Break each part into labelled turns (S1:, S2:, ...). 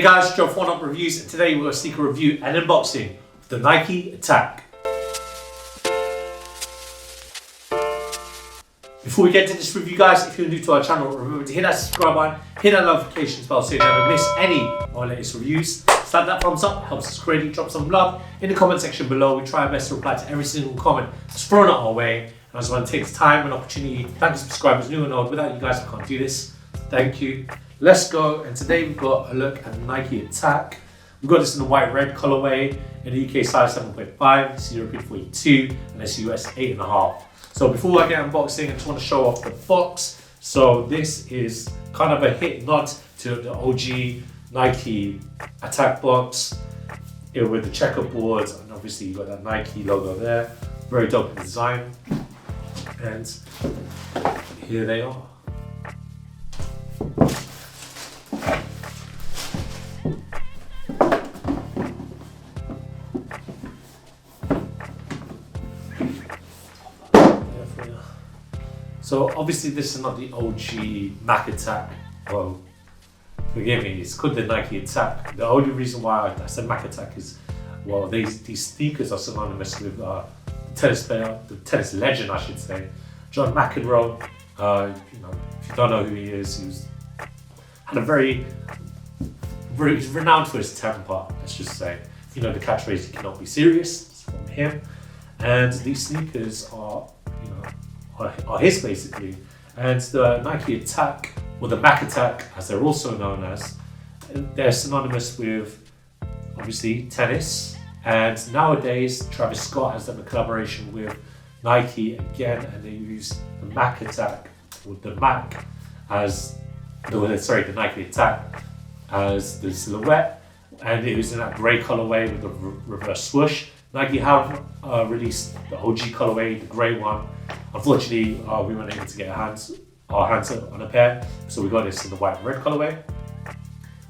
S1: Hey guys, Gerald from Oneupreviewz, and today we're going to sneaker review and unboxing of the Nike Attack. Before we get to this review guys, if you're new to our channel, remember to hit that subscribe button, hit that notification bell so you never miss any of our latest reviews. Slap that thumbs up, helps us greatly. Drop some love in the comment section below. We try our best to reply to every single comment that's thrown at our way. And I just want to take this time and opportunity to thank the subscribers new and old. Without you guys, I can't do this. Thank you. Let's go, and today we've got a look at the Nike Attack. We've got this in the white red colorway, in the UK size 7.5, it's European 42, and it's US 8.5. So before I get unboxing, I just want to show off the box. So this is kind of a hit nod to the OG Nike Attack box with the checkerboards, and obviously you got that Nike logo there. Very dope design, and here they are. So obviously this is not the OG Mac Attack. Well, forgive me, it's called the Nike Attack. The only reason why I said Mac Attack is, well, these sneakers are synonymous with tennis player, the tennis legend, I should say, John McEnroe. If you don't know who he is, he's renowned for his temper. Let's just say, the catchphrase "You cannot be serious" is from him, and these sneakers are his basically. And the Nike Attack, or the Mac Attack as they're also known as, they're synonymous with obviously tennis, and nowadays Travis Scott has done a collaboration with Nike again, and they use the Mac Attack, or the Mac as the Nike Attack as the silhouette, and it was in that grey colorway with the reverse swoosh. Nike have released the OG colorway, the grey one. Unfortunately, we weren't able to get our hands on a pair, so we got this in the white and red colorway.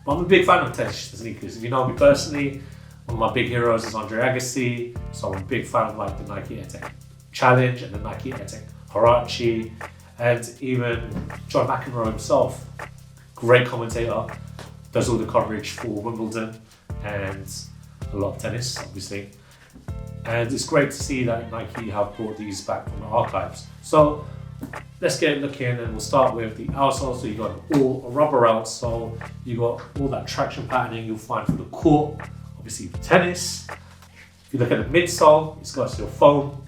S1: But I'm a big fan of tennis sneakers. If you know me personally, one of my big heroes is Andre Agassi, so I'm a big fan of the Nike Attack Challenge and the Nike Attack Huarache, and even John McEnroe himself, great commentator, does all the coverage for Wimbledon and a lot of tennis, obviously. And it's great to see that Nike have brought these back from the archives. So let's get looking, and we'll start with the outsole. So you got all a rubber outsole, you got all that traction patterning you'll find for the court, obviously for tennis. If you look at the midsole, it's got your foam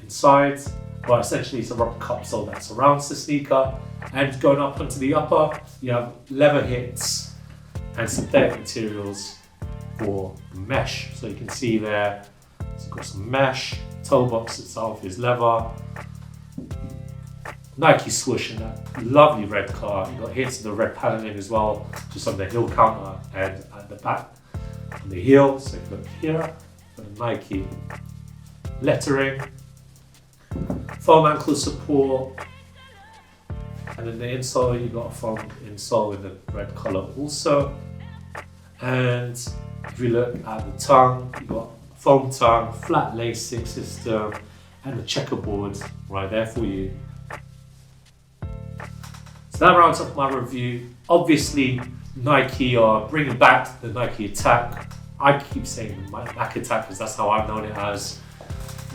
S1: inside, but essentially it's a rubber cup sole that surrounds the sneaker. And going up onto the upper, you have leather hits and synthetic materials for mesh. So you can see there, it's got some mesh. Toe box itself is leather. Nike swoosh in that lovely red color. You got hits of the red paneling as well, just on the heel counter and at the back on the heel. So if you look here, got the Nike lettering, foam ankle support, and in the insole you got a foam insole in the red color also. And if you look at the tongue, you got foam tongue, flat lacing system, and the checkerboard right there for you. So that rounds up my review. Obviously, Nike are bringing back the Nike Attack. I keep saying the Mac Attack because that's how I've known it as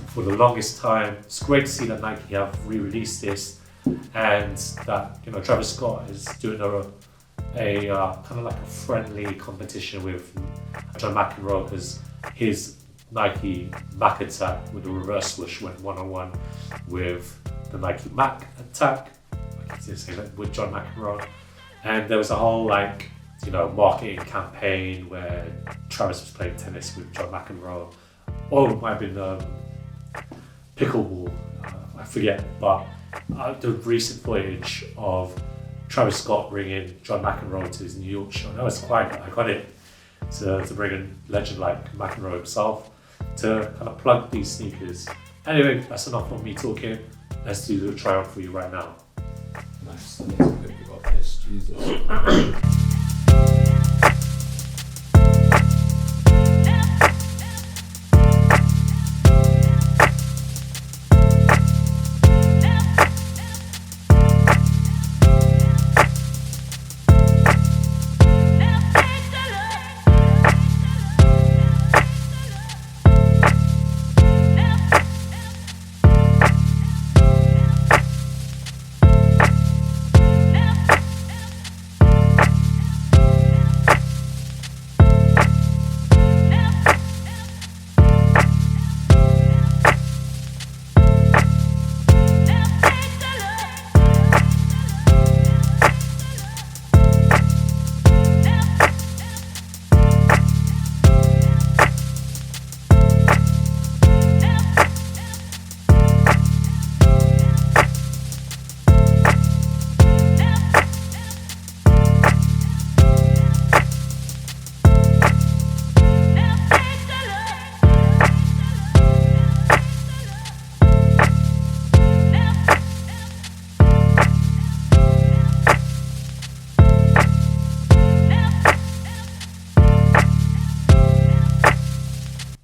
S1: for the longest time. It's great to see that Nike have re-released this, and that Travis Scott is doing a kind of like a friendly competition with John McEnroe, because his Nike Mac Attack with the reverse swoosh went one-on-one with the Nike Mac Attack, I can say that, with John McEnroe. And there was a whole marketing campaign where Travis was playing tennis with John McEnroe, or it might have been pickleball, I forget, but the recent footage of Travis Scott bringing John McEnroe to his New York show, that was quite iconic to bring a legend like McEnroe himself to kind of plug these sneakers. Anyway, that's enough of me talking. Let's do the try on for you right now.
S2: Nice, let's quickly got this, Jesus.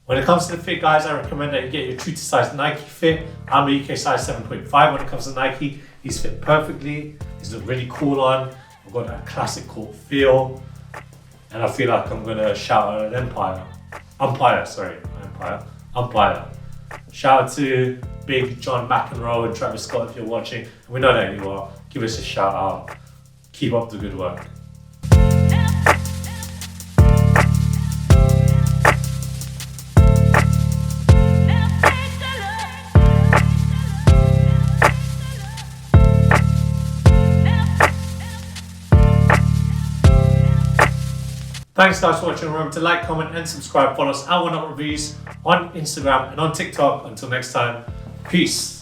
S1: When it comes to the fit, guys, I recommend that you get your true to size Nike fit. I'm a UK size 7.5 when it comes to Nike. These fit perfectly. These look really cool on. I've got that classic court feel. And I feel like I'm gonna shout out an umpire. Shout out to Big John McEnroe and Travis Scott if you're watching. And we know that you are. Give us a shout out. Keep up the good work. Thanks guys for watching. Remember to like, comment and subscribe. Follow us at NOTWOWAYS on Instagram and on TikTok. Until next time, peace.